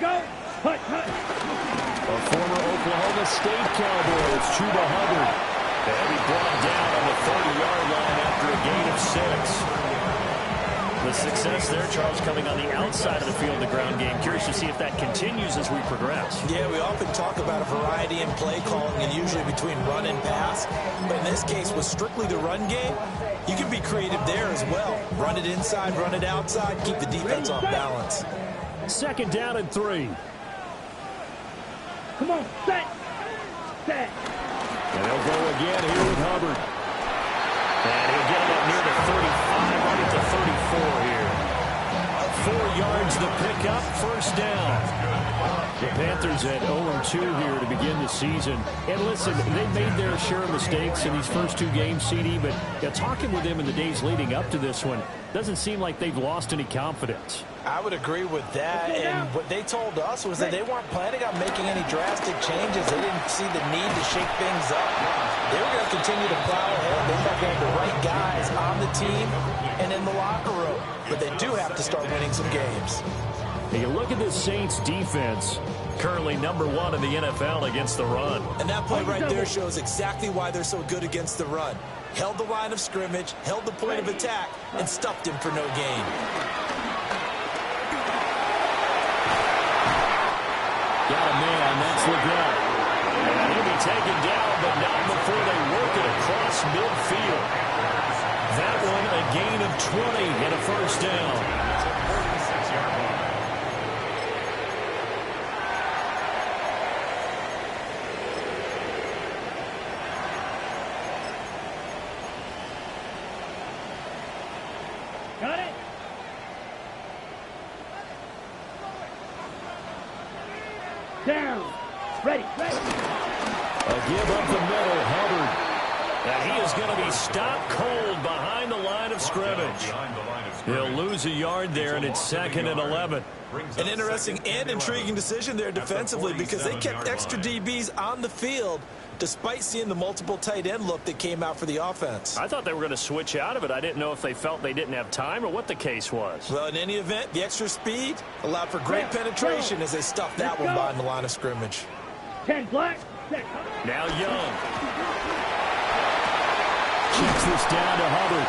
go. Hut, hut. A former Oklahoma State Cowboy, it's Chuba Hubbard. And he brought down on the 30-yard line after a gain of 6. The success there, Charles, coming on the outside of the field, the ground game. Curious to see if that continues as we progress. Yeah, we often talk about a variety in play calling and usually between run and pass. But in this case, with strictly the run game, you can be creative there as well. Run it inside, run it outside, keep the defense off balance. 2nd down and 3. Come on, set. Set. And they'll go again here with Hubbard. And he'll get him up near the 35, right at the 34 here. 4 yards the pickup, 1st down. The Panthers at 0-2 here to begin the season. And listen, they made their share of mistakes in these first 2 games, CD, but talking with them in the days leading up to this one, doesn't seem like they've lost any confidence. I would agree with that, and what they told us was that they weren't planning on making any drastic changes. They didn't see the need to shake things up. They were going to continue to plow ahead. They thought they had the right guys on the team and in the locker room, but they do have to start winning some games. You look at this Saints defense, currently number 1 in the NFL against the run. And that play right there shows exactly why they're so good against the run. Held the line of scrimmage, held the point of attack, and stuffed him for no gain. Got a man, that's Legrand. And he'll be taken down, but not before they work it across midfield. That one a gain of 20 and a 1st down. Got it. Down. Ready, ready. A give up the middle, Hubbard. And he is going to be stopped cold behind the line of scrimmage. He'll lose a yard there, and it's 2nd and 11. An interesting and intriguing decision there defensively because they kept extra DBs on the field despite seeing the multiple tight end look that came out for the offense. I thought they were going to switch out of it. I didn't know if they felt they didn't have time or what the case was. Well, in any event, the extra speed allowed for great penetration as they stuffed that one behind the line of scrimmage. 10 black. Now Young. Checks this down to Hubbard.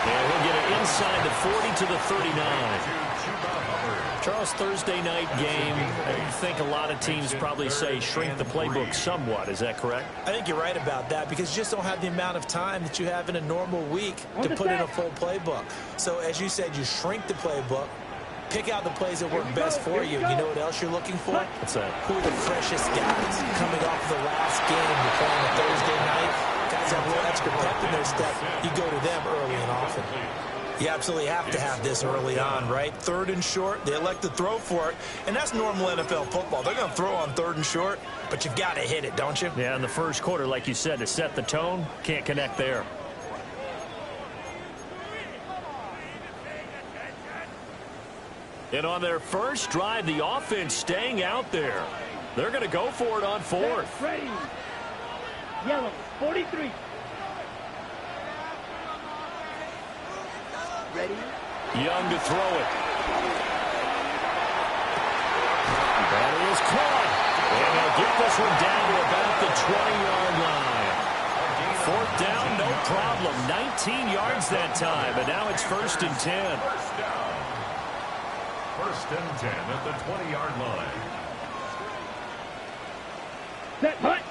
And he'll get it inside the 40 to the 39. Charles, Thursday night game, I think a lot of teams probably say shrink the playbook somewhat. Is that correct? I think you're right about that because you just don't have the amount of time that you have in a normal week to put in a full playbook. So, as you said, you shrink the playbook, pick out the plays that work best for you. You know what else you're looking for? What's that? Who are the freshest guys coming off the last game? You're playing a Thursday night. Guys have a little extra pep in their step. You go to them early and often. You absolutely have to have this early on, right? 3rd and short, they elect to throw for it, and that's normal NFL football. They're going to throw on 3rd and short, but you've got to hit it, don't you? Yeah, in the first quarter, like you said, to set the tone, can't connect there. And on their first drive, the offense staying out there. They're going to go for it on 4th. Ready. Yellow, 43. Ready. Young to throw it. That is caught. And they'll get this one down to about the 20-yard line. 4th down, no problem. 19 yards that time, but now it's 1st and 10. 1st and 10 at the 20-yard line. Set, hut.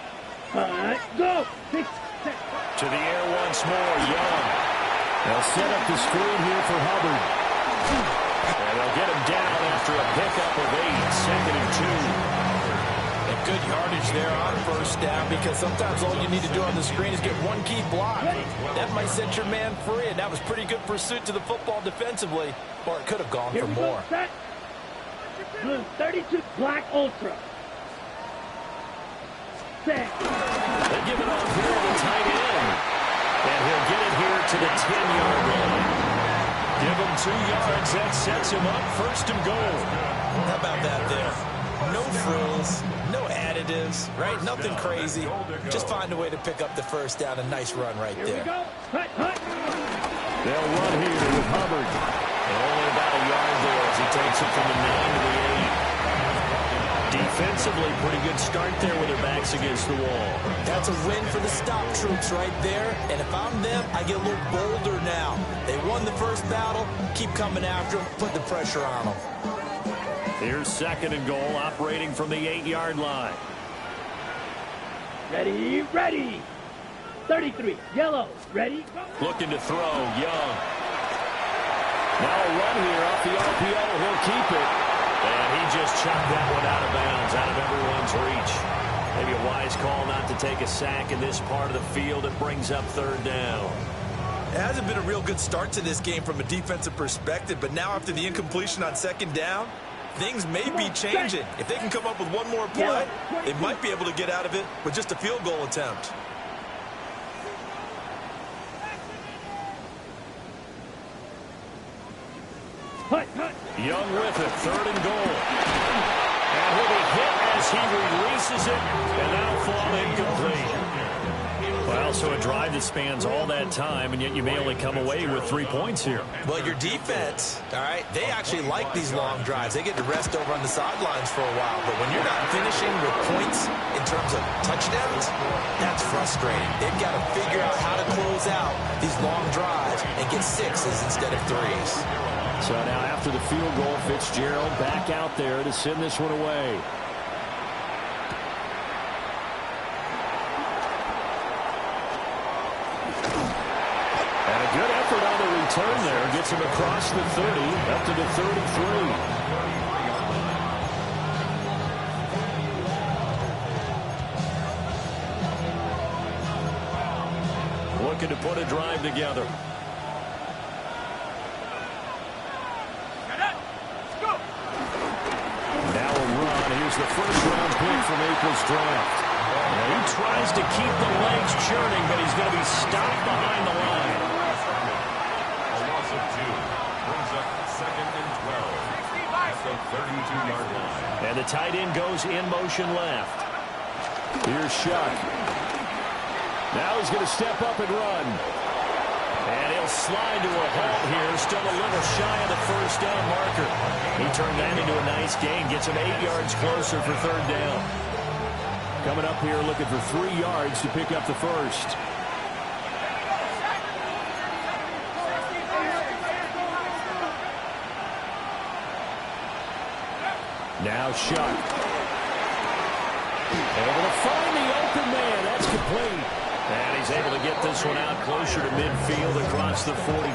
Hut, go. 6, 7. To the air once more, Young. They'll set up the screen here for Hubbard. And they'll get him down after a pickup of 8, 2nd and 2. And good yardage there on 1st down because sometimes all you need to do on the screen is get one key block. That might set your man free, and that was pretty good pursuit to the football defensively, or it could have gone for more. Set. Blue 32 black ultra. Set. They give it off here to the tight end. And he'll get it here to the 10-yard line. Give him 2 yards. That sets him up 1st and goal. How about that there? No frills, no additives, right? Nothing crazy. Just find a way to pick up the 1st down. A nice run right there. Hut, hut. They'll run here with Hubbard. And only about a yard there as he takes it from the 9 to the 8. defensively, pretty good start there with their backs against the wall. That's a win for the stop troops right there. And if I'm them, I get a little bolder now. They won the first battle. Keep coming after them. Put the pressure on them. Here's 2nd and goal, operating from the 8-yard line. Ready, ready. 33, yellow, ready. Looking to throw, Young. Now a run here off the RPO. He'll keep it. And he just chopped that one out of bounds, out of everyone's reach. Maybe a wise call not to take a sack in this part of the field. It brings up 3rd down. It hasn't been a real good start to this game from a defensive perspective, but now after the incompletion on 2nd down, things may be changing. If they can come up with one more play, they might be able to get out of it with just a field goal attempt. Young with it, 3rd and goal. And he'll be hit as he releases it, and that'll fall incomplete. Well, so a drive that spans all that time, and yet you may only come away with 3 points here. Well, your defense, all right, they actually like these long drives. They get to rest over on the sidelines for a while. But when you're not finishing with points in terms of touchdowns, that's frustrating. They've got to figure out how to close out these long drives and get 6s instead of 3s. So now after the field goal, Fitzgerald back out there to send this one away. And a good effort on the return there. Gets him across the 30, up to the 33. Looking to put a drive together. The first-round pick from April's draft. And he tries to keep the legs churning, but he's going to be stopped behind the line. A loss of 2 brings up 2nd and 12 at the 32-yard line. And the tight end goes in motion left. Here's Shuck. Now he's going to step up and run. And he'll slide to a halt here, still a little shy of the first down marker. He turned that into a nice gain, gets him 8 yards closer for 3rd down. Coming up here looking for 3 yards to pick up the first. Now Shuck. Able to find the open man. That's complete. And he's able to get this one out closer to midfield across the 45.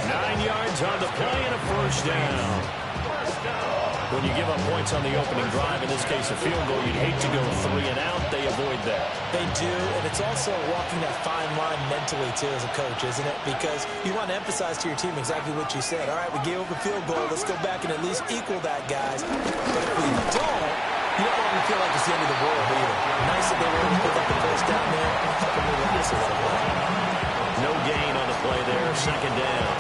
9 yards on the play and a first down. When you give up points on the opening drive, in this case a field goal, you'd hate to go 3 and out. They avoid that. They do, and it's also walking that fine line mentally, too, as a coach, isn't it? Because you want to emphasize to your team exactly what you said. All right, we gave up a field goal. Let's go back and at least equal that, guys. But if we don't, you don't want to feel like it's the end of the world either. Nice that they were able to pick up the first down there. Help them relax a little bit. No gain on the play there. 2nd down.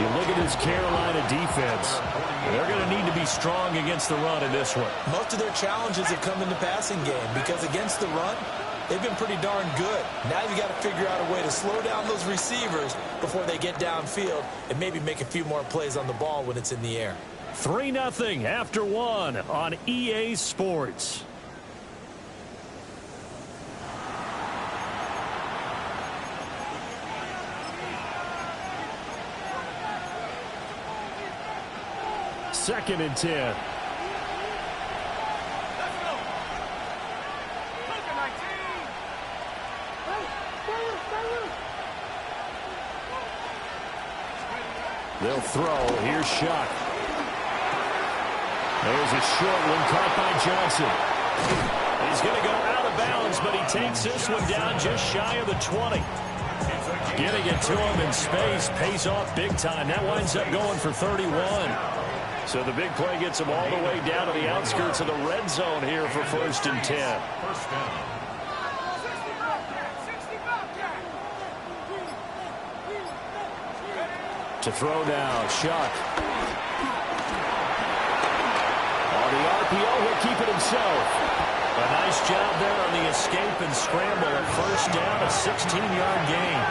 You look at this Carolina defense. They're going to need to be strong against the run in this one. Most of their challenges have come in the passing game because against the run, they've been pretty darn good. Now you got to figure out a way to slow down those receivers before they get downfield and maybe make a few more plays on the ball when it's in the air. 3-0 after 1 on EA Sports. Second and 10. They'll throw. Here's Shuck. There's a short one caught by Johnson. He's going to go out of bounds, but he takes this one down just shy of the 20. Getting it to him in space pays off big time. That winds up going for 31. So the big play gets him all the way down to the outskirts of the red zone here for 1st and 10. First down. To throw now, Shuck. On the RPO, he'll keep it himself. A nice job there on the escape and scramble. A first down, a 16-yard gain.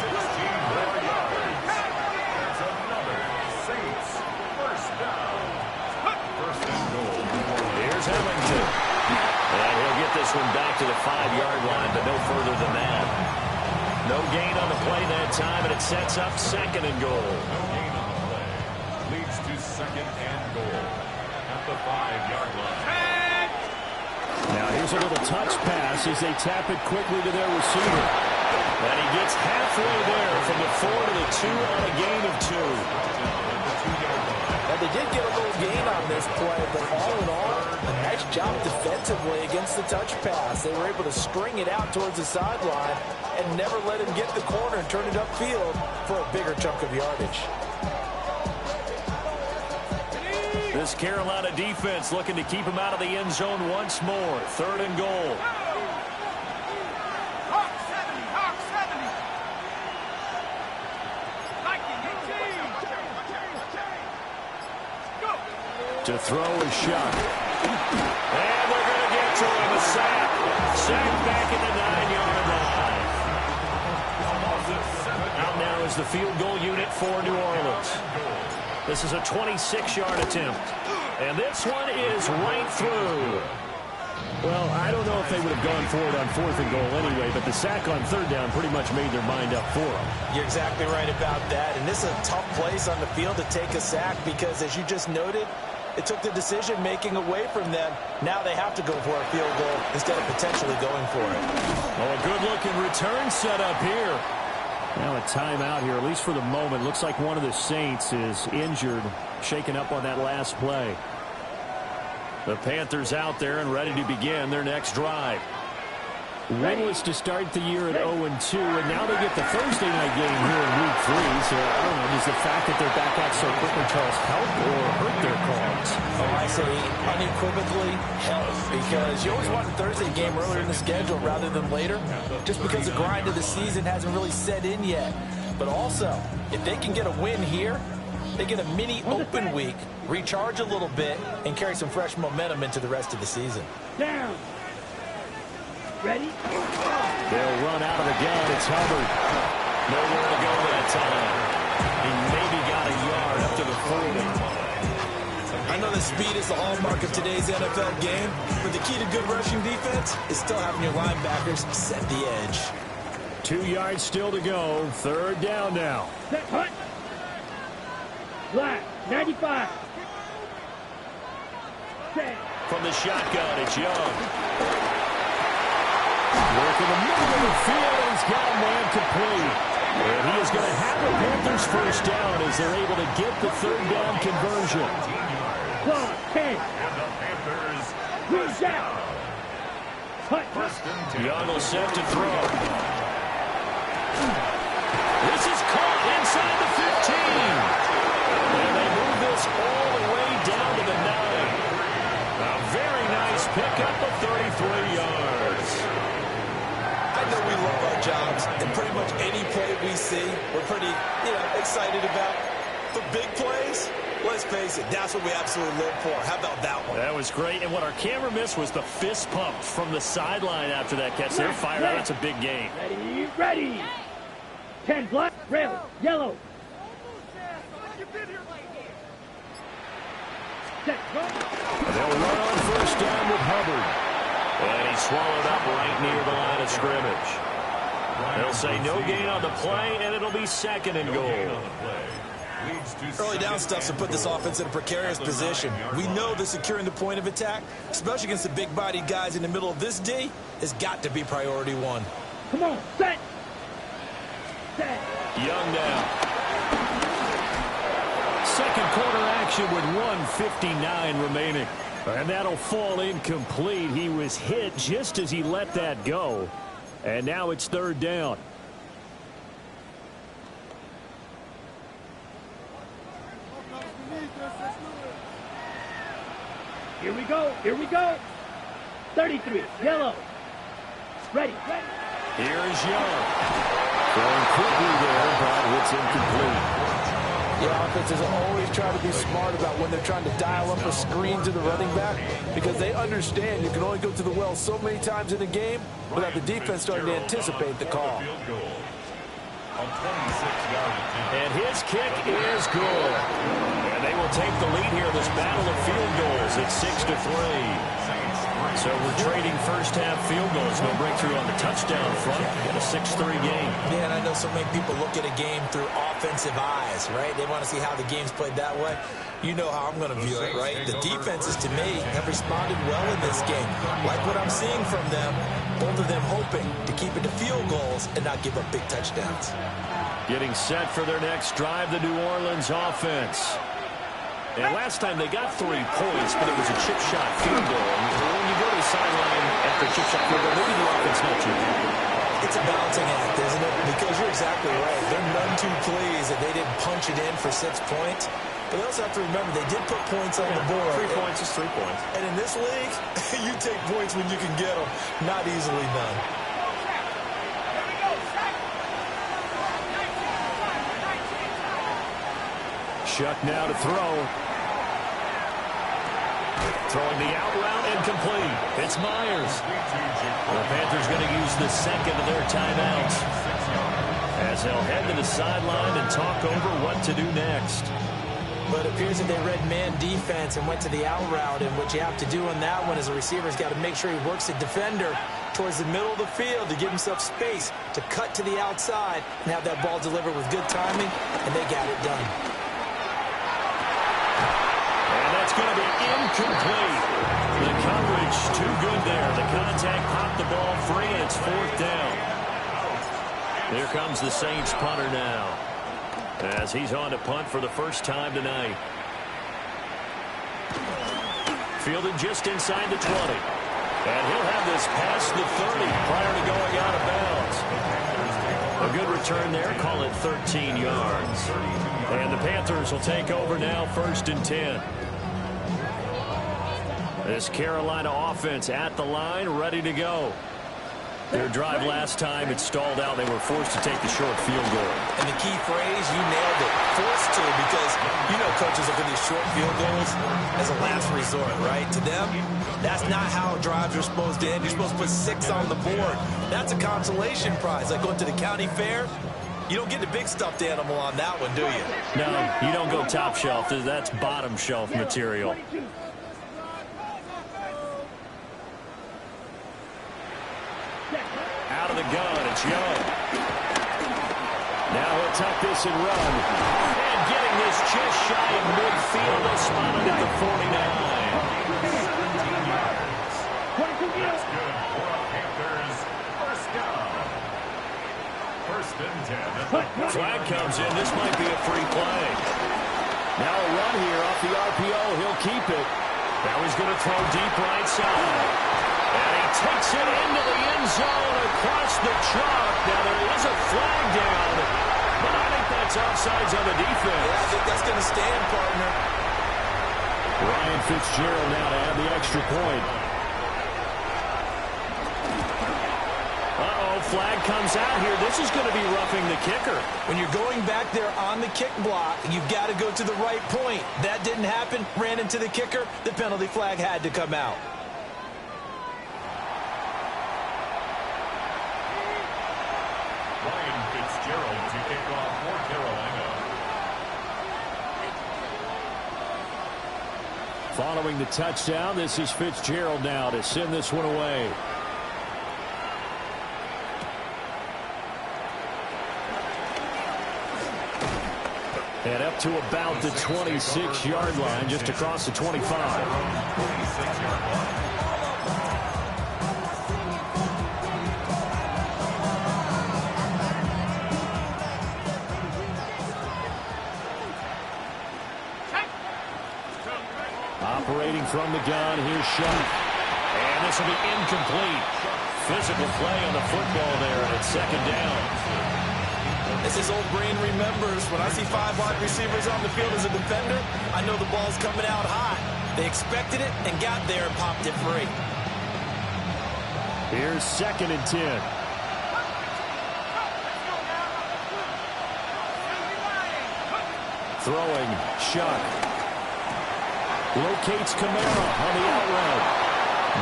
16 more yards. That's another Saints first down. First and this one back to the 5-yard line, but no further than that. No gain on the play that time, and it sets up second and goal. No gain on the play. Leads to second and goal at the 5-yard line. Now here's a little touch pass as they tap it quickly to their receiver. And he gets halfway there from the 4 to the 2 on a gain of 2. And they did get a little gain on this play, but all in all, a nice job defensively against the touch pass. They were able to string it out towards the sideline and never let him get the corner and turn it upfield for a bigger chunk of yardage. This Carolina defense looking to keep him out of the end zone once more. Third and goal. To throw a shot. And they're going to get to him. A sack. Sack back at the 9-yard line. Out now is the field goal unit for New Orleans. This is a 26-yard attempt. And this one is right through. Well, I don't know if they would have gone for it on 4th and goal anyway, but the sack on 3rd down pretty much made their mind up for them. You're exactly right about that. And this is a tough place on the field to take a sack because, as you just noted, it took the decision-making away from them. Now they have to go for a field goal instead of potentially going for it. Oh, a good-looking return set up here. Now a timeout here, at least for the moment. Looks like one of the Saints is injured, shaken up on that last play. The Panthers out there and ready to begin their next drive. Winless to start the year at 0-2, and now they get the Thursday night game here in Week 3. So, I don't know, does the fact that they're back out so quickly, Charles, help or hurt their cause? Oh, I say unequivocally help, because you always want a Thursday game earlier in the schedule rather than later, just because the grind of the season hasn't really set in yet. But also, if they can get a win here, they get a mini open week, recharge a little bit, and carry some fresh momentum into the rest of the season. Down. Ready? They'll run out of the gun. It's Hubbard. Nowhere to go that time. He maybe got a yard up to the 40. I know that speed is the hallmark of today's NFL game, but the key to good rushing defense is still having your linebackers set the edge. 2 yards still to go. 3rd down now. Set, hut. Black, 95. Set. From the shotgun, it's Young. Work in the middle of the field, and he's got him man complete. And he is going to have the Panthers first down as they're able to get the 3rd down conversion. 10. Reach out. Hut. Young will set to throw. This is caught inside the 15. And they move this all the way down to the 9. A very nice pickup of 33 yards. I know we love our jobs, and pretty much any play we see, we're pretty, excited about. The big plays, let's face it, that's what we absolutely live for. How about that one? That was great, and what our camera missed was the fist pump from the sideline after that catch. They're fired out. That's a big game. Ready, ready. 10 black, red, yellow. Set, go. They'll run on first down with Hubbard. And he's swallowed up right near the line of scrimmage. They'll say no gain on the play, and it'll be 2nd and goal. Early down stuff to put this offense in a precarious position. We know that securing the point of attack, especially against the big-bodied guys in the middle of this D, has got to be priority 1. Come on, set. Set. Young now. 2nd quarter action with 1:59 remaining. And that'll fall incomplete. He was hit just as he let that go. And now it's 3rd down. Here we go. Here we go. 33, yellow. Ready, ready. Here's Young. Throwing quickly there, but it's incomplete. The offenses always try to be smart about when they're trying to dial up a screen to the running back, because they understand you can only go to the well so many times in a game without the defense starting to anticipate the call. And his kick is good. And they will take the lead here in this battle of field goals. It's 6-3. So we're trading first-half field goals. No breakthrough on the touchdown front. Got a 6-3 game. Yeah, and I know so many people look at a game through offensive eyes, right? They want to see how the game's played that way. You know how I'm going to view it, right? The defenses, to me, have responded well in this game. Like what I'm seeing from them, both of them hoping to keep it to field goals and not give up big touchdowns. Getting set for their next drive, the New Orleans offense. And last time they got 3 points, but it was a chip shot field goal. And when you go to the sideline after a chip shot field goal, maybe the offense not too good. It's a balancing act, isn't it? Because you're exactly right. They're none too pleased that they didn't punch it in for 6 points. But they also have to remember they did put points on the board. 3 points is 3 points. And in this league, you take points when you can get them. Not easily done. Shuck now to throw. Throwing the out route incomplete. It's Myers. The Panthers going to use the second of their timeouts as they'll head to the sideline and talk over what to do next. But it appears that they read man defense and went to the out route, and what you have to do on that one is a receiver's got to make sure he works the defender towards the middle of the field to give himself space to cut to the outside and have that ball delivered with good timing, and they got it done. And that's going to be incomplete. The coverage too good there. The contact popped the ball free, and it's 4th down. Here comes the Saints punter now, as he's on to punt for the first time tonight. Fielded just inside the 20. And he'll have this past the 30 prior to going out of bounds. A good return there. Call it 13 yards. And the Panthers will take over now, 1st and 10. This Carolina offense at the line, ready to go. Their drive last time, it stalled out. They were forced to take the short field goal. And the key phrase, you nailed it, forced to, because you know coaches look at these short field goals as a last resort, right? To them, that's not how drives are supposed to end. You're supposed to put 6 on the board. That's a consolation prize. Like going to the county fair, you don't get the big stuffed animal on that one, do you? No, you don't go top shelf. That's bottom shelf material. Out of the gun, it's Young. Now he'll tuck this and run. And getting this just shy of midfield. They spotted at the 49. 17 yards. That's good for a Panthers first down. 1st and 10. Flag comes in. This might be a free play. Now a run here off the RPO. He'll keep it. Now he's going to throw deep right side. And he takes it into the end zone across the chalk. Now there is a flag down, but I think that's offsides on the defense. Yeah, I think that's going to stand, partner. Ryan Fitzgerald now to add the extra point. Uh-oh, flag comes out here. This is going to be roughing the kicker. When you're going back there on the kick block, you've got to go to the right point. That didn't happen. Ran into the kicker. The penalty flag had to come out. Ryan Fitzgerald to kick off for Carolina. Following the touchdown, this is Fitzgerald now to send this one away. And up to about the 26-yard line, just across the 25. 26-yard line. Operating from the gun, here's Shuck. And this will be incomplete. Physical play on the football there, and it's 2nd down. As his old brain remembers, when I see 5 wide receivers on the field as a defender, I know the ball's coming out hot. They expected it and got there and popped it free. Here's 2nd and 10. Throwing, Shuck. Locates Kamara on the out route.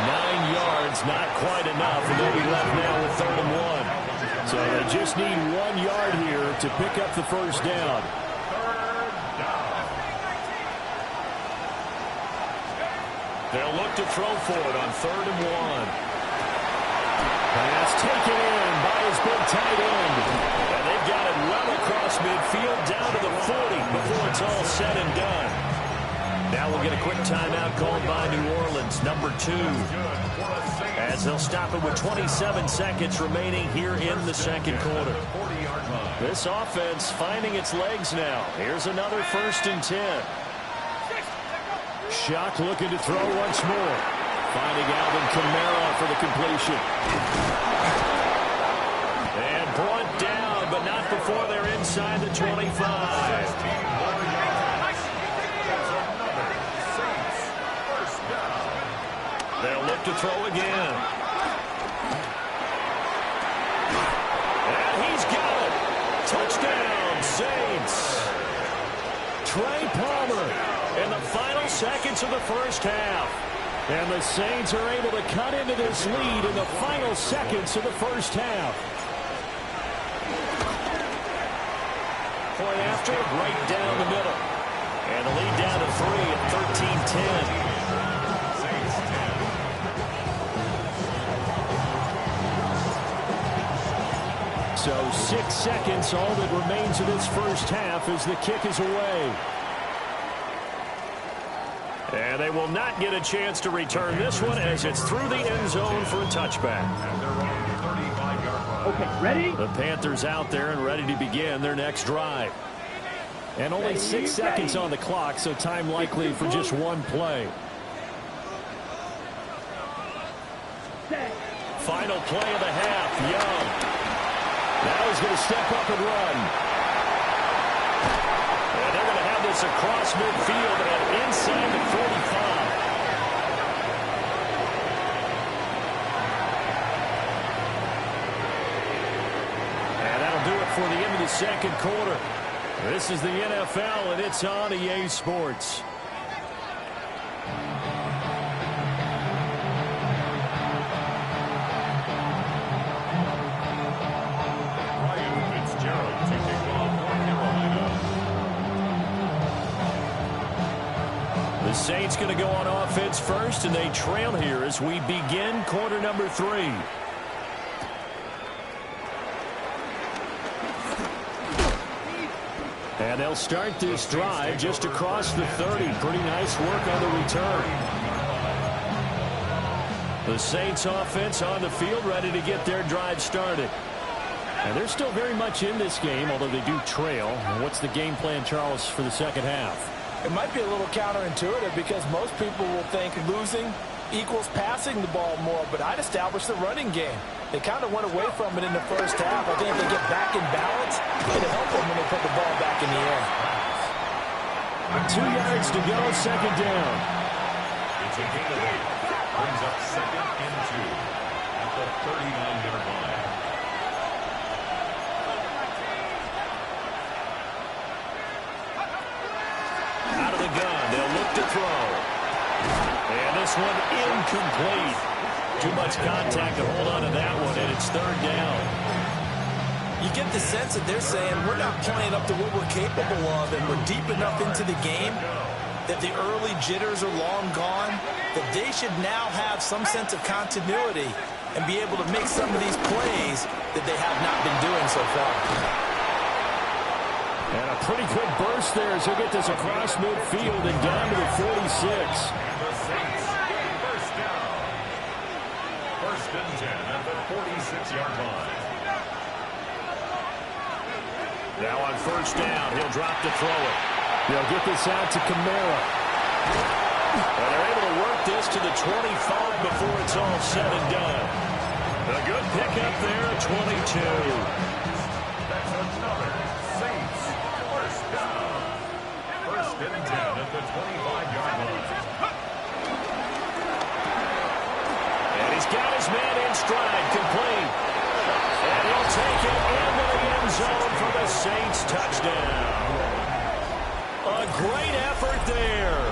9 yards, not quite enough, and they'll be left now with 3rd and 1. So they just need 1 yard here to pick up the first down. 3rd down. They'll look to throw for it on 3rd and 1. Pass taken in by his big tight end. And they've got it well across midfield down to the 40 before it's all said and done. Now we'll get a quick timeout called by New Orleans, number 2. As they'll stop it with 27 seconds remaining here in the second quarter. This offense finding its legs now. Here's another 1st and 10. Shock looking to throw once more. Finding Alvin Kamara for the completion. And brought down, but not before they're inside the 25. They'll look to throw again. And he's got it. Touchdown, Saints. Trey Palmer in the final seconds of the first half. And the Saints are able to cut into this lead in the final seconds of the first half. Point after, right down the middle. And the lead down to 3 at 13-10. So 6 seconds, all that remains of this first half as the kick is away. And they will not get a chance to return this one as it's through the end zone for a touchback. Okay, ready? The Panthers out there and ready to begin their next drive. And only 6 seconds on the clock, so time likely for just one play. Final play of the half, Young. Now he's going to step up and run. And they're going to have this across midfield and inside the 45. And that'll do it for the end of the second quarter. This is the NFL, and it's on EA Sports. The Saints going to go on offense first, and they trail here as we begin quarter number 3. And they'll start this drive just across the 30. Pretty nice work on the return. The Saints offense on the field ready to get their drive started. And they're still very much in this game, although they do trail. What's the game plan, Charles, for the second half? It might be a little counterintuitive because most people will think losing equals passing the ball more, but I'd establish the running game. They kind of went away from it in the first half. I think if they get back in balance, it'll help them when they put the ball back in the air. 2 yards to go, second down. It's a gain of 8. Brings up 2nd and 2 at the 39-yard line. Out of the gun, they'll look to throw. And this one incomplete. Too much contact to hold on to that one, and it's 3rd down. You get the sense that they're saying we're not playing up to what we're capable of, and we're deep enough into the game that the early jitters are long gone, that they should now have some sense of continuity and be able to make some of these plays that they have not been doing so far. And a pretty quick burst there as he'll get this across midfield and down to the 46. The Saints get first down. 1st and 10 at the 46-yard line. Now on 1st down, he'll drop to throw it. They'll get this out to Kamara. And they're able to work this to the 25 before it's all said and done. A good pickup there at 22. That's another Saints first down. 1st and 10 at the 25-yard line. And he's got his man in stride, complete. And he'll take it into the end zone for the Saints touchdown. A great effort there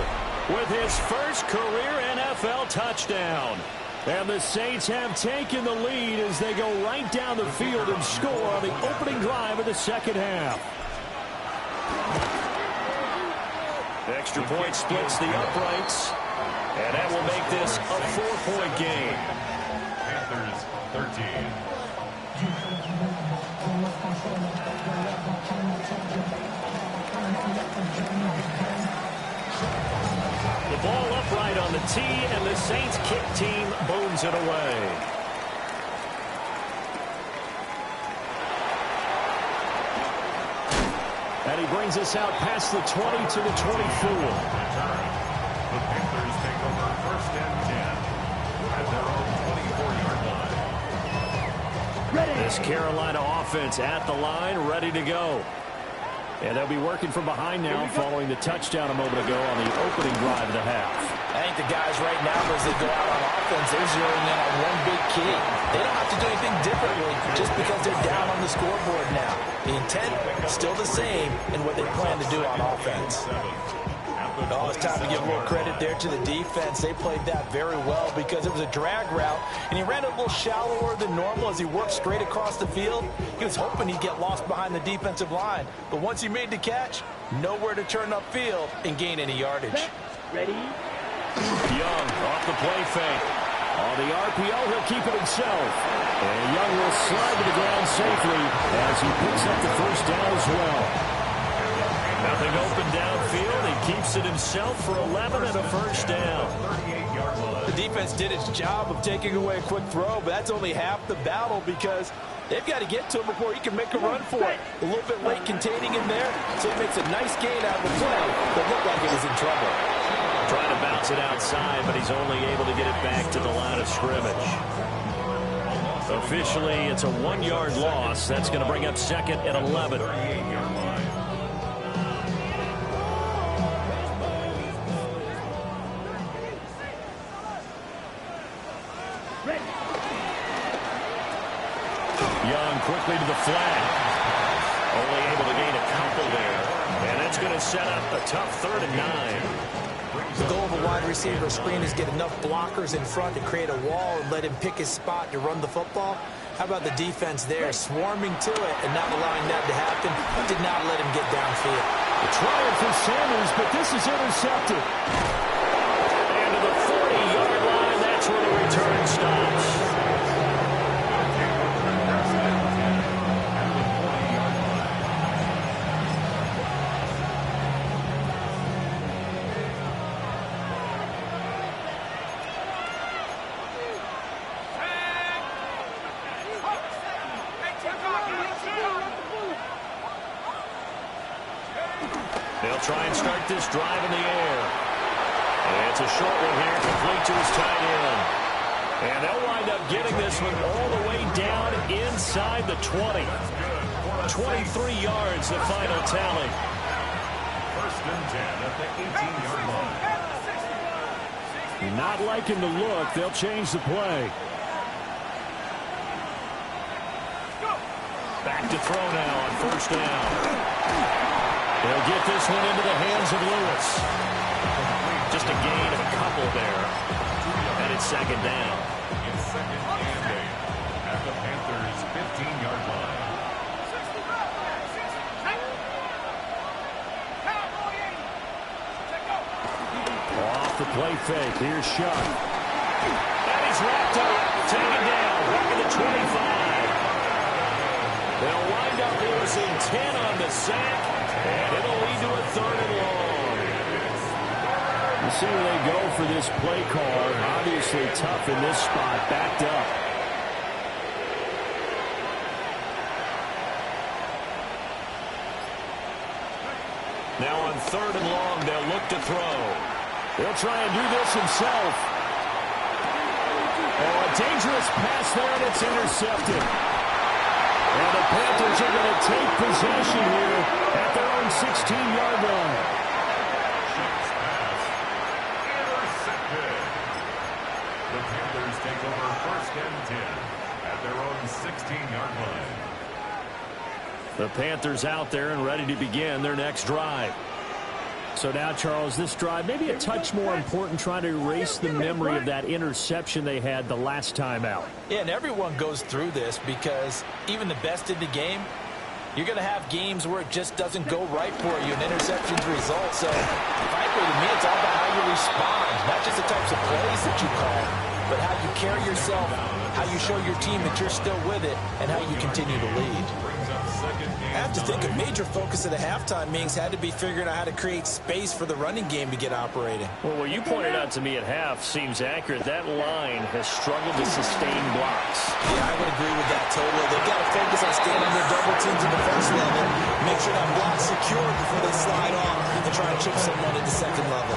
with his first career NFL touchdown. And the Saints have taken the lead as they go right down the field and score on the opening drive of the second half. The extra point splits the uprights. And that will make this a 4-point game. Panthers 13. The ball upright on the tee, and the Saints kick team booms it away. And he brings us out past the 20 to the 24. The Panthers take over first and 10 at their own 24-yard line. Ready. This Carolina offense at the line, ready to go. And they'll be working from behind now following the touchdown a moment ago on the opening drive of the half. I think the guys right now, as they go out on offense, they're zeroing in on one big key. They don't have to do anything differently just because they're down on the scoreboard now. The intent is still the same in what they plan to do on offense. Oh, it's time to give a little credit there to the defense. They played that very well because it was a drag route, and he ran it a little shallower than normal as he worked straight across the field. He was hoping he'd get lost behind the defensive line, but once he made the catch, nowhere to turn upfield and gain any yardage. Ready. Young off the play fake. On the RPO, he'll keep it himself. And Young will slide to the ground safely as he picks up the first down as well. Nothing open downfield. He keeps it himself for 11 and a first down. The defense did its job of taking away a quick throw, but that's only half the battle because they've got to get to him before he can make a run for it. A little bit late containing him there, so he makes a nice gain out of the play, but looked like it was in trouble. Trying to bounce it outside, but he's only able to get it back to the line of scrimmage. Officially, it's a 1-yard loss. That's going to bring up second and 11. Young quickly to the flat. Only able to gain a couple there. And that's going to set up a tough 3rd and 9. The goal of a wide receiver screen is get enough blockers in front to create a wall and let him pick his spot to run the football. How about the defense there, swarming to it and not allowing that to happen? Did not let him get downfield. The trial for Sanders, but this is intercepted. And to the 40-yard line, that's where the return stops. They'll try and start this drive in the air. And it's a short one here, complete to his tight end. And they'll wind up getting this one all the way down inside the 20. 23 yards, the final tally. First and 10 at the 18-yard line. Not liking the look. They'll change the play. Back to throw now on first down. They'll get this one into the hands of Lewis. Just a gain of a couple there. And it's second down. It's second and 8 at the Panthers' 15-yard line. Off the play fake. Here's Shuck. And he's wrapped up. Taken down. Back at the 25. They'll wind up losing 10 on the sack. And it'll lead to a 3rd and long. You see where they go for this play call. Obviously tough in this spot. Backed up. Now on 3rd and long, they'll look to throw. He'll try and do this himself. Oh, a dangerous pass there, and it's intercepted. And the Panthers are going to take possession here at their own 16-yard line. Shuck's pass intercepted. The Panthers take over first and 10 at their own 16-yard line. The Panthers out there and ready to begin their next drive. So now, Charles, this drive maybe a touch more important, trying to erase the memory of that interception they had the last time out. Yeah, and everyone goes through this because even the best in the game, You're going to have games where it just doesn't go right for you, and interceptions result. So, frankly, to me, it's all about how you respond, not just the types of plays that you call, but how you carry yourself, how you show your team that you're still with it, and how you continue to lead. I have to think a major focus of the halftime meetings had to be figuring out how to create space for the running game to get operating. Well, what you pointed out to me at half seems accurate. That line has struggled to sustain blocks. Yeah, I would agree with that totally. They've got to focus on staying on their double teams at the first level, make sure that block's secure before they slide off and try to chip someone at the second level.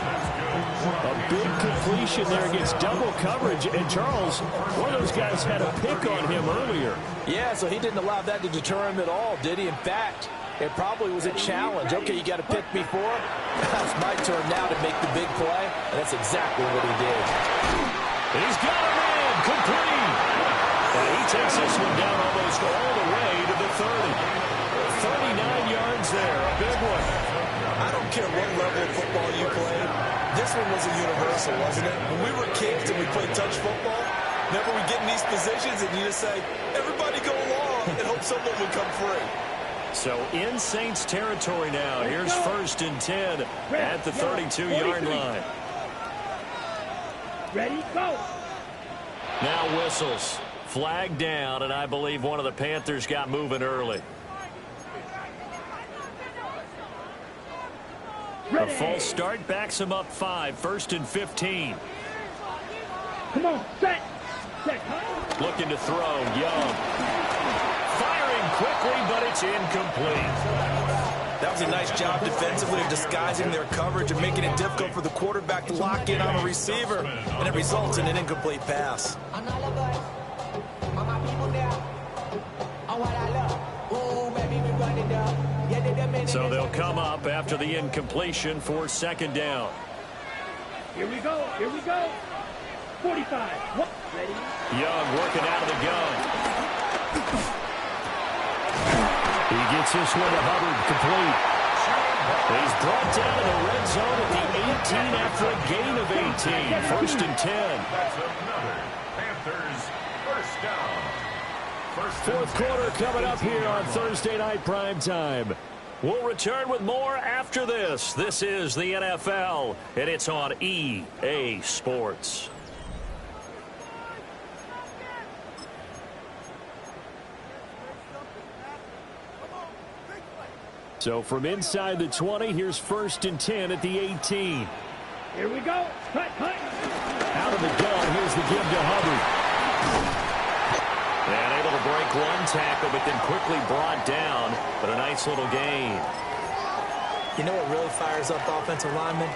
A big completion there against double coverage, and Charles, one of those guys had a pick on him earlier. Yeah, so he didn't allow that to deter him at all, did he? In fact, it probably was a challenge. Okay, you got to pick me for? It's my turn now to make the big play, and that's exactly what he did. He's got him in, complete. And he takes this one down almost all the way to the 30. 39 yards there, a big one. I don't care what level of football you played. This one was a universal, wasn't it? When we were kids and we played touch football, remember we get in these positions and you just say, everybody go along and hope someone will come free. So in Saints territory now. Here's 1st and 10 at the 32-yard line. Ready, go. Now whistles. Flag down, and I believe one of the Panthers got moving early. A false start backs him up 5. 1st and 15. Come on, set. Looking to throw. Young. Firing quickly, but it's incomplete. That was a nice job defensively of disguising their coverage and making it difficult for the quarterback to lock in on a receiver, and it results in an incomplete pass. So they'll come up after the incompletion for 2nd down. Here we go. 45. Ready? Young working out of the gun. He gets this one to Hubbard, complete. He's brought down in the red zone at the 18 after a gain of 18. 1st and 10. That's another Panthers first down. Fourth quarter coming up here on Thursday Night Prime Time. We'll return with more after this. This is the NFL, and it's on EA Sports. So from inside the 20, here's 1st and 10 at the 18. Here we go. Cut. Out of the gun, here's the give to Hubbard. And able to break one tackle, but then quickly brought down. But a nice little gain. You know what really fires up offensive linemen?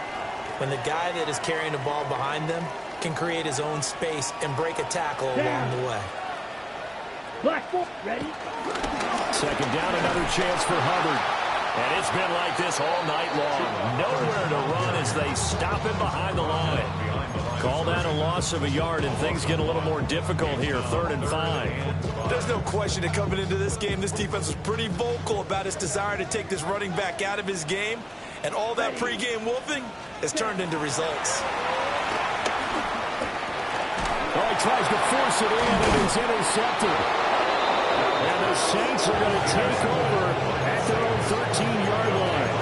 When the guy that is carrying the ball behind them can create his own space and break a tackle along the way. Black ball. Ready? 2nd down, another chance for Hubbard. And it's been like this all night long. Nowhere to run as they stop him behind the line. Call that a loss of a yard, and things get a little more difficult here. 3rd and 5. There's no question that coming into this game, this defense was pretty vocal about its desire to take this running back out of his game. And all that pregame wolfing has turned into results. Oh, he tries to force it in, and it's intercepted. And the Saints are going to take over at their own 13-yard line.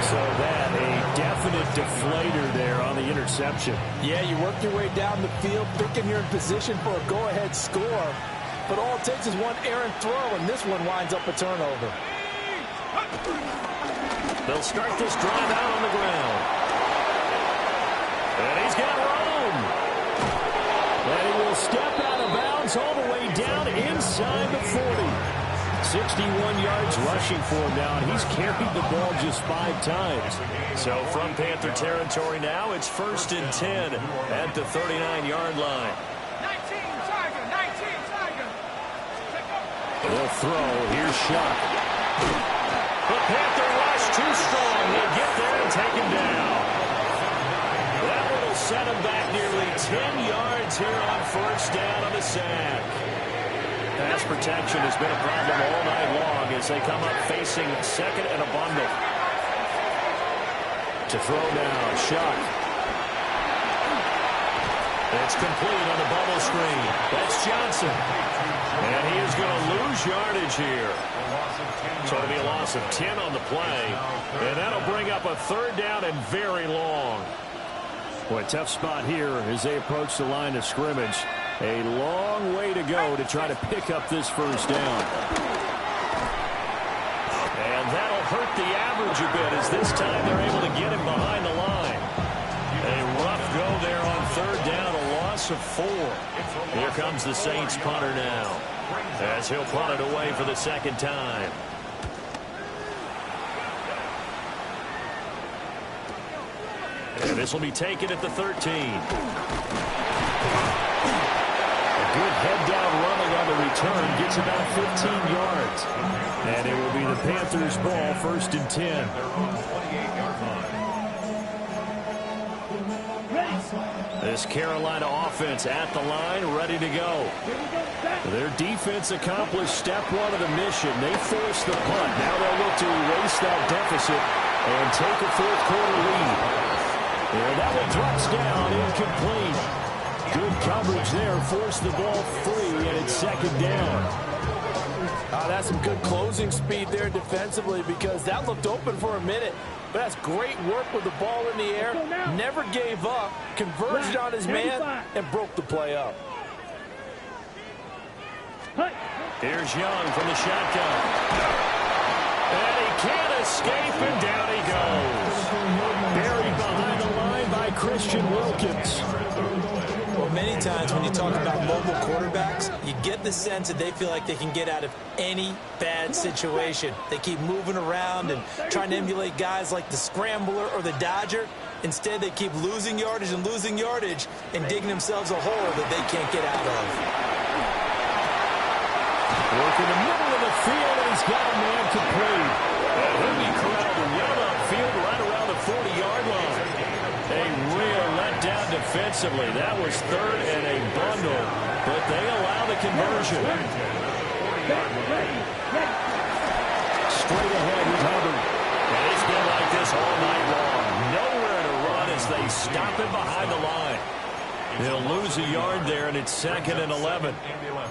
So that, a definite deflator there on the interception. Yeah, you work your way down the field thinking you're in position for a go-ahead score. But all it takes is one errant throw, and this one winds up a turnover. They'll start this drive out on the ground. And he's got room. And he will step out of bounds all the way down inside the 40. 61 yards rushing for him now, and he's carried the ball just 5 times. So from Panther territory now, it's 1st and 10 at the 39-yard line. 19 Tiger. They'll throw. Here's Shuck. The Panther rush too strong. He'll get there and take him down. That one will set him back nearly 10 yards here on 1st down on the sack. Pass protection has been a problem all night long as they come up facing 2nd and a bundle. To throw now, Shuck. It's complete on the bubble screen. That's Johnson. And he is going to lose lose yardage here. So it'll be a loss of 10 on the play. And that'll bring up a third down and very long. Boy, tough spot here as they approach the line of scrimmage. A long way to go to try to pick up this first down. And that'll hurt the average a bit as this time they're able to get him behind the line. A rough go there on third down, a loss of 4. Here comes the Saints punter now as he'll punt it away for the second time. And this will be taken at the 13. A good head-down running on the return gets about 15 yards. And it will be the Panthers' ball, 1st and 10. This Carolina offense at the line, ready to go. Their defense accomplished step 1 of the mission. They forced the punt. Now they'll look to erase that deficit and take a 4th quarter lead. And that one drops down, incomplete. Good coverage there, forced the ball free, and it's 2nd down. That's some good closing speed there defensively because that looked open for a minute. But that's great work with the ball in the air. Never gave up, converged on his man, and broke the play up. Here's Young from the shotgun. And he can't escape, and down he goes. Buried behind the line by Christian Wilkins. Well, many times when you talk about mobile quarterbacks, you get the sense that they feel like they can get out of any bad situation. They keep moving around and trying to emulate guys like the Scrambler or the Dodger. Instead, they keep losing yardage and digging themselves a hole that they can't get out of. Work in the middle of the field, and he's got a man complete. And he'll be corralled well upfield right around the 40-yard line. A real letdown defensively. That was 3rd and a bundle, but they allow the conversion. Straight ahead with Hubbard. And it's been like this all night long. Nowhere to run as they stop him behind the line. They'll lose a yard there, and it's 2nd and 11.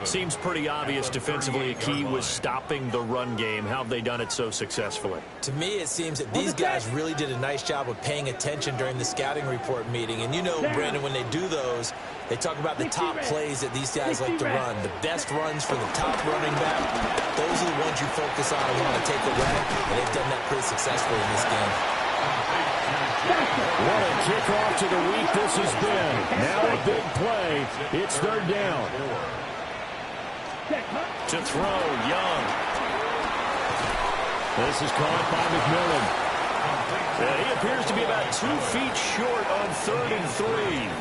Seems pretty obvious defensively a key was stopping the run game. How have they done it so successfully? To me, it seems that these guys really did a nice job of paying attention during the scouting report meeting. And you know, Brandon, when they do those, they talk about the top plays that these guys like to run. The best runs for the top running back. Those are the ones you focus on and want to take away. And they've done that pretty successfully in this game. What a kickoff to the week this has been. Now a big play. It's 3rd down. To throw, Young. This is caught by McMillan. And he appears to be about 2 feet short on 3rd and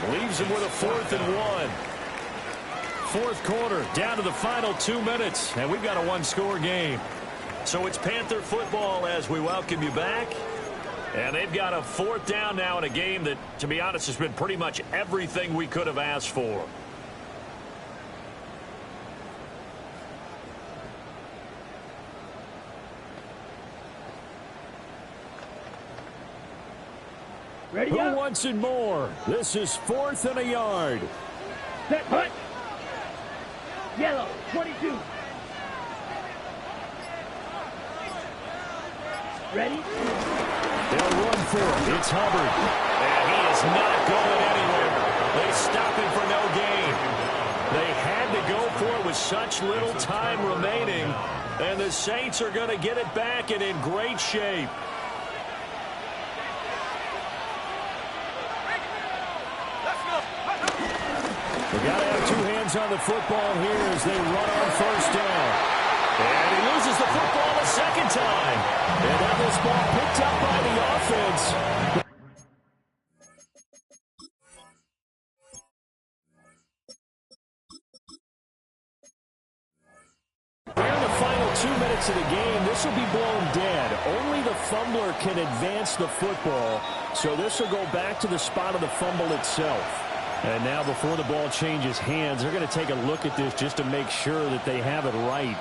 3. Leaves him with a 4th and 1. 4th quarter, down to the final 2 minutes. And we've got a 1-score game. So it's Panther football as we welcome you back. And they've got a 4th down now in a game that, to be honest, has been pretty much everything we could have asked for. Ready Who up. wants it more? This is 4th and a yard. Set, hut. Yellow, 22. Ready? They'll run for it. It's Hubbard. And he is not going anywhere. They stop him for no gain. They had to go for it with such little time remaining. And the Saints are going to get it back and in great shape. They got to have 2 hands on the football here as they run on 1st down. And he loses the football a 2nd time. And now this ball picked up by the offense. Here in the final 2 minutes of the game, this will be blown dead. Only the fumbler can advance the football, so this will go back to the spot of the fumble itself. And now before the ball changes hands, they're going to take a look at this just to make sure that they have it right.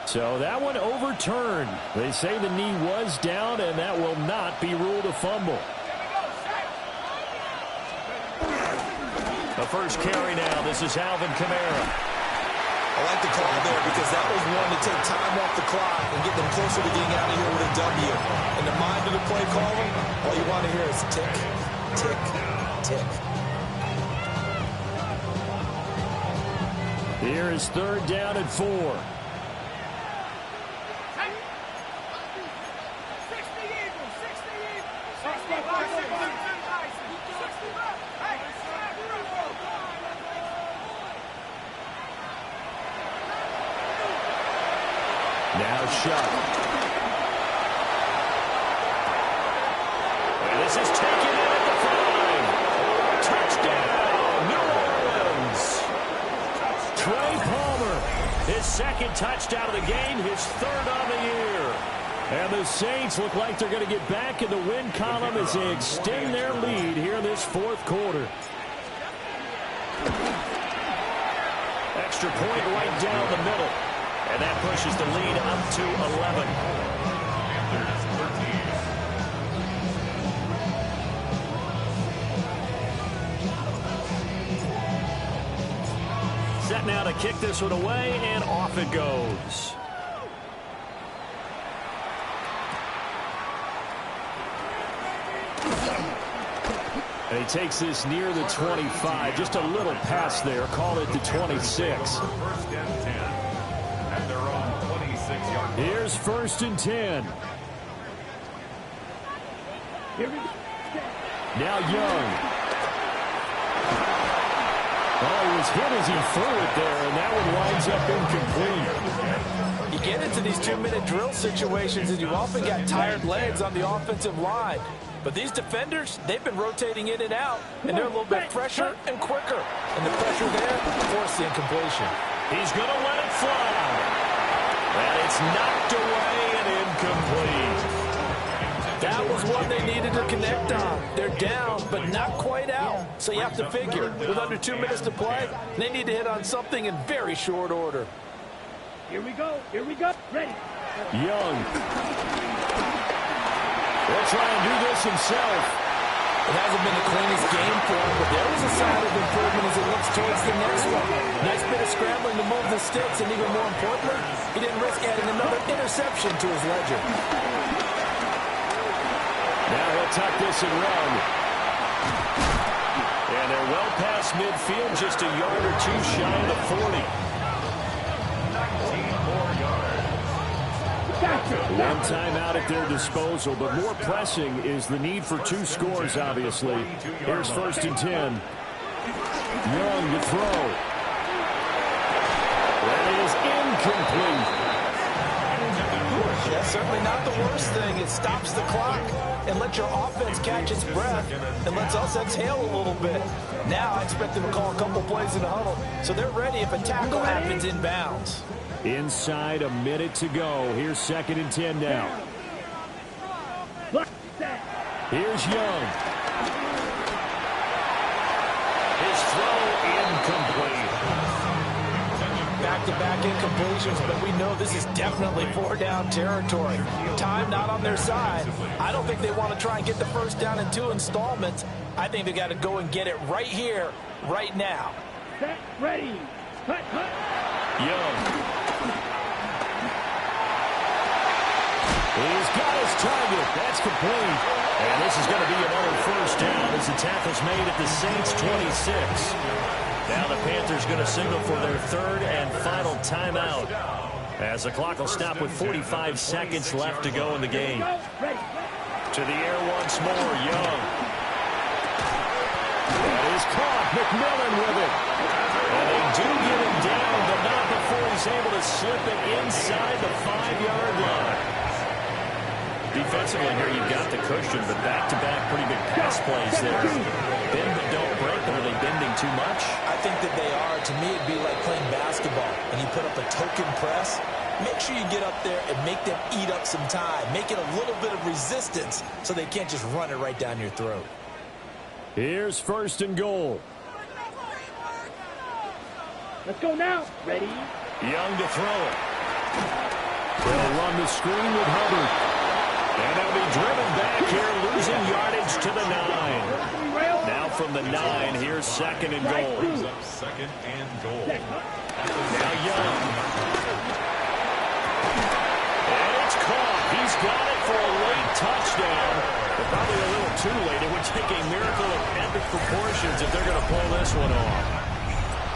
So that one overturned. They say the knee was down, and that will not be ruled a fumble. The first carry now. This is Alvin Kamara. I like the call there because that was one to take time off the clock and get them closer to getting out of here with a W. In the mind of the play caller, all you want to hear is tick, tick, tick. Here is 3rd down and 4. Now shot. And this is taken in at the 5. Touchdown, New Orleans. Trey Palmer, his 2nd touchdown of the game, his 3rd on the year. And the Saints look like they're going to get back in the win column as they extend their lead here in this 4th quarter. Extra point right down the middle. And that pushes the lead up to 11. Set now to kick this one away, and off it goes. And he takes this near the 25. Just a little pass there. Call it the 26. Here's 1st and 10. Now Young. Oh, he was hit as he threw it there, and that one winds up incomplete. You get into these 2-minute drill situations, and you've often got tired legs on the offensive line. But these defenders, they've been rotating in and out, and they're a little bit fresher and quicker. And the pressure there forced the incompletion. He's going to let it fly. And it's knocked away and incomplete. That was one they needed to connect on. They're down, but not quite out. So you have to figure, with under 2 minutes to play, they need to hit on something in very short order. Here we go. Here we go. Ready. Young. He'll try and do this himself. It hasn't been the cleanest game for him, but there was a sign of improvement as he looks towards the next one. Nice bit of scrambling to move the sticks, and even more importantly, he didn't risk adding another interception to his ledger. Now he'll tuck this and run. And they're well past midfield, just a yard or two shy of the 40. 19 more yards. One timeout at their disposal, but more pressing is the need for 2 scores, obviously. Here's 1st and 10. Young to throw. That is incomplete. Yeah, certainly not the worst thing. It stops the clock and lets your offense catch its breath and lets us exhale a little bit. Now I expect them to call a couple plays in the huddle, so they're ready if a tackle happens inbounds. Inside a minute to go. Here's 2nd and 10 now. Here's Young. His throw incomplete. Back-to-back incompletions, but we know this is definitely 4-down territory. Time not on their side. I don't think they want to try and get the 1st down in 2 installments. I think they got to go and get it right here, right now. Set, ready. Cut, cut. Young. He's got his target. That's complete. And this is going to be another 1st down as the tackle's made at the Saints' 26. Now the Panthers going to signal for their 3rd and final timeout as the clock will stop with 45 seconds left to go in the game. To the air once more, Young. That is caught. McMillan with it. And they do get him down, but not before he's able to slip it inside the 5-yard line. Defensively here, you've got the cushion, but back-to-back pretty big pass plays there. Bend but don't break, but are they bending too much? I think that they are. To me, it'd be like playing basketball, and you put up a token press. Make sure you get up there and make them eat up some time. Make it a little bit of resistance so they can't just run it right down your throat. Here's 1st and goal. Let's go now. Ready. Young to throw it. They'll run the screen with Hubbard. And they'll be driven back here, losing yardage to the 9. Now from the 9. Here's second and goal. Brings up second and goal. Now Young. And it's caught. He's got it for a late touchdown. But probably a little too late. It would take a miracle of epic proportions if they're going to pull this one off.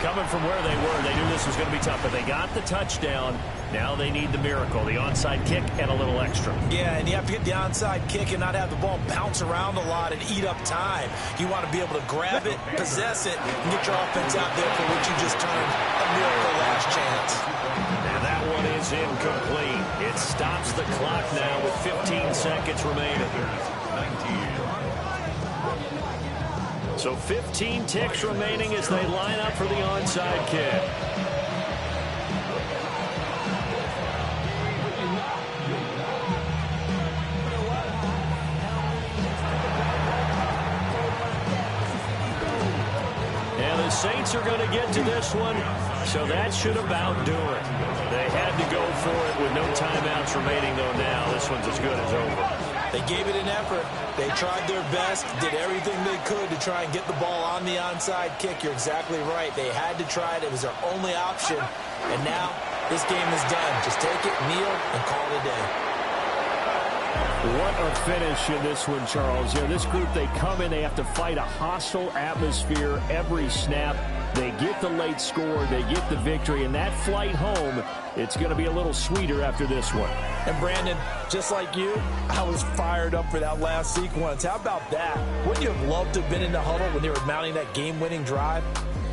Coming from where they were, they knew this was going to be tough, but they got the touchdown. Now they need the miracle, the onside kick and a little extra. Yeah, and you have to get the onside kick and not have the ball bounce around a lot and eat up time. You want to be able to grab it, possess it, and get your offense out there for what you just termed a miracle last chance. And that one is incomplete. It stops the clock now with 15 seconds remaining. 19. So 15 ticks remaining as they line up for the onside kick. And the Saints are going to get to this one, so that should about do it. They had to go for it with no timeouts remaining, though now this one's as good as over. They gave it an effort. They tried their best, did everything they could to try and get the ball on the onside kick. You're exactly right. They had to try it. It was their only option. And now this game is done. Just take it, kneel, and call it a day. What a finish in this one, Charles. You know, this group, they come in, they have to fight a hostile atmosphere every snap. They get the late score, they get the victory, and that flight home, it's going to be a little sweeter after this one. And Brandon, just like you, I was fired up for that last sequence. How about that? Wouldn't you have loved to have been in the huddle when they were mounting that game-winning drive?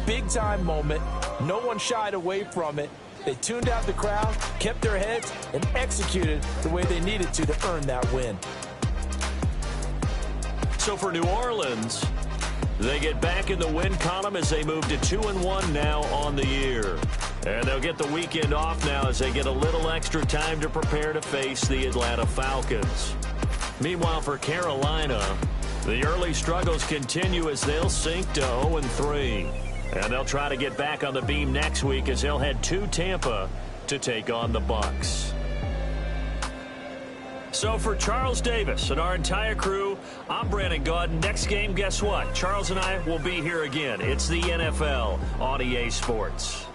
Big-time moment. No one shied away from it. They tuned out the crowd, kept their heads, and executed the way they needed to earn that win. So for New Orleans, they get back in the win column as they move to 2-1 now on the year. And they'll get the weekend off now as they get a little extra time to prepare to face the Atlanta Falcons. Meanwhile, for Carolina, the early struggles continue as they'll sink to 0-3. And they'll try to get back on the beam next week as they'll head to Tampa to take on the Bucs. So for Charles Davis and our entire crew, I'm Brandon Gaudin. Next game, guess what? Charles and I will be here again. It's the NFL on EA Sports.